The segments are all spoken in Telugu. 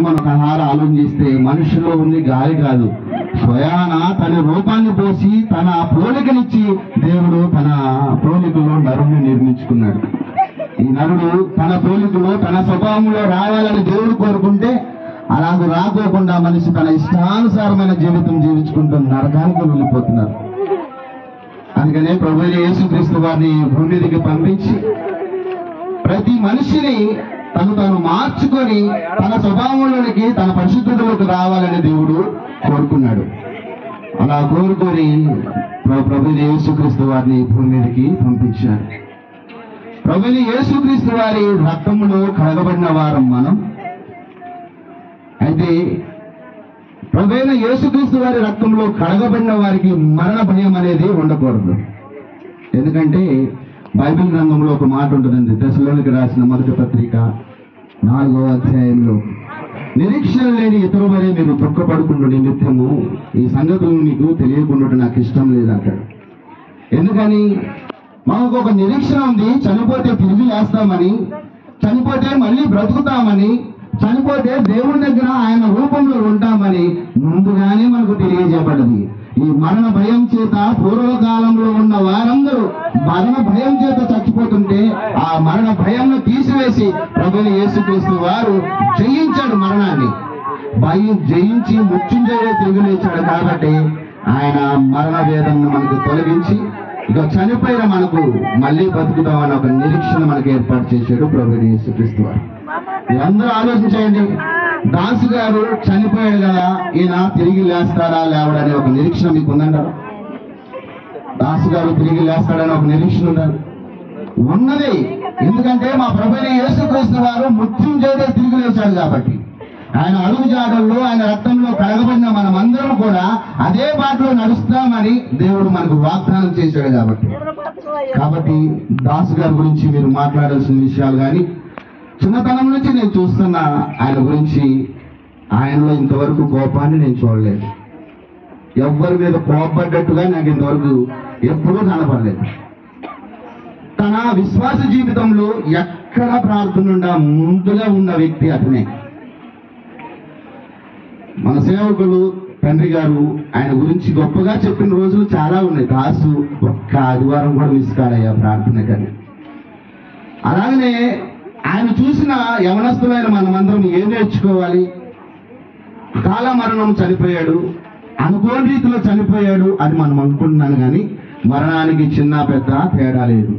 మనం ఒకసారి ఆలోచిస్తే మనుషుల్లో ఉంది గాలి కాదు, స్వయాన తన రూపాన్ని పోసి తన పోలికనిచ్చి దేవుడు తన పోలికలో నరుడిని నిర్మించుకున్నాడు. ఈ నరుడు తన పోలికలో తన స్వభావంలో రావాలని దేవుడు కోరుకుంటే అలాగ రాకోకుండా మనిషి తన ఇష్టానుసారమైన జీవితం జీవించుకుంటూ నరకానికి వెళ్ళిపోతున్నారు. అందుకనే ప్రభువైన యేసుక్రీస్తు వారిని భూమి మీదకి పంపించి ప్రతి మనిషిని తను మార్చుకొని తన స్వభావంలోనికి తన పరిశుద్ధతలోకి రావాలని దేవుడు కోరుకున్నాడు. అలా కోరుకొని ప్రభువైన యేసుక్రీస్తు వారిని భూమి మీదకి పంపించాడు. ప్రభువైన యేసుక్రీస్తు వారి రక్తములో కడగబడిన వారం మనం. అయితే ప్రభువైన యేసుక్రీస్తు వారి రక్తంలో కడగబడిన వారికి మరణ భయం అనేది ఉండకూడదు. ఎందుకంటే బైబిల్ గ్రంథంలో ఒక మాట ఉంటుందండి, దశలోనికి రాసిన మొదటి పత్రిక 4వ అధ్యాయంలో, నిరీక్షణ లేని ఇతరు వరే మీరు దుఃఖపడుకుంటూ నిమిత్తము ఈ సంగతులు మీకు తెలియకుండా నాకు ఇష్టం లేదంటాడు. ఎందుకని? మాకు ఒక నిరీక్షణ ఉంది, చనిపోతే తిరిగి లేస్తామని, చనిపోతే మళ్ళీ బ్రతుకుతామని, చనిపోతే దేవుడి దగ్గర ఆయన రూపంలో ఉంటామని ముందుగానే మనకు తెలియజేయబడింది. ఈ మరణ భయం చేత పూర్వకాలంలో ఉన్న వారందరూ మరణ భయం చేత చచ్చిపోతుంటే ఆ మరణ భయంను తీసివేసి ప్రభువైన యేసుక్రీస్తు వారు జయించాడు మరణాన్ని. భయం జయించి మృత్యుంజయుడే తిరిగి లేచాడు. కాబట్టి ఆయన మరణ వేదనను మనకు తొలగించి ఇక చనిపోయిన మనకు మళ్ళీ బతుకుతామని ఒక నిరీక్షణ మనకు ఏర్పాటు చేశాడు ప్రభువైన యేసుక్రీస్తు వారు. మీరందరూ ఆలోచించండి, దాసు గారు చనిపోయాడు కదా, ఈయన తిరిగి లేస్తాడా లేవడని ఒక నిరీక్షణ మీకు ఉందంటారు? దాసు గారు తిరిగి లేస్తాడని ఒక నిరీక్షణ ఉన్నది. ఎందుకంటే మా ప్రభువైన యేసుక్రీస్తు వారు మృత్యుంజయుడే తిరిగి లేచాడు కాబట్టి ఆయన అడుగు జాడల్లో ఆయన రక్తంలో కడగబడిన మనమందరం కూడా అదే బాటలో నడుస్తామని దేవుడు మనకు వాగ్దానం చేశాడు. కాబట్టి దాసు గారి గురించి మీరు మాట్లాడాల్సిన విషయాలు కానీ, చిన్నతనం నుంచి నేను చూస్తున్న ఆయన గురించి, ఆయనలో ఇంతవరకు కోపాన్ని నేను చూడలేదు. ఎవరి మీద కోపడ్డట్టుగా నాకు ఇంతవరకు ఎప్పుడూ కనపడలేదు. తన విశ్వాస జీవితంలో ఎక్కడ ప్రార్థన ముందుగా ఉన్న వ్యక్తి అతనే. మన సేవకులు తండ్రి గారు ఆయన గురించి గొప్పగా చెప్పిన రోజులు చాలా ఉన్నాయి. దాసు ఒక్క ఆదివారం కూడా మిస్ కాలయ్యా ప్రార్థన కానీ. అలాగనే ఆయన చూసిన యవనస్తులైన మనమందరం ఏం నేర్చుకోవాలి? కాల మరణం చనిపోయాడు, అనుకోని రీతిలో చనిపోయాడు అని మనం అనుకుంటున్నాను. కానీ మరణానికి చిన్న పెద్ద తేడా లేదు.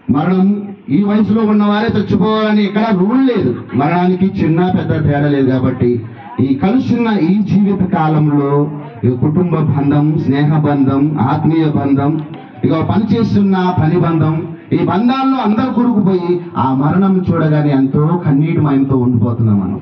మరణం ఈ వయసులో ఉన్నవారే చచ్చిపోవాలని ఇక్కడ రూల్ లేదు. మరణానికి చిన్న పెద్ద తేడా లేదు. కాబట్టి ఈ కలుసున్న ఈ జీవిత కాలంలో కుటుంబ బంధం, స్నేహ బంధం, ఆత్మీయ బంధం, ఇక పనిచేస్తున్న పని బంధం, ఈ బంధాల్లో అందరూ కూరుకుపోయి ఆ మరణం చూడగానే ఎంతో కన్నీటి మయంతో ఉండిపోతున్నాం మనం.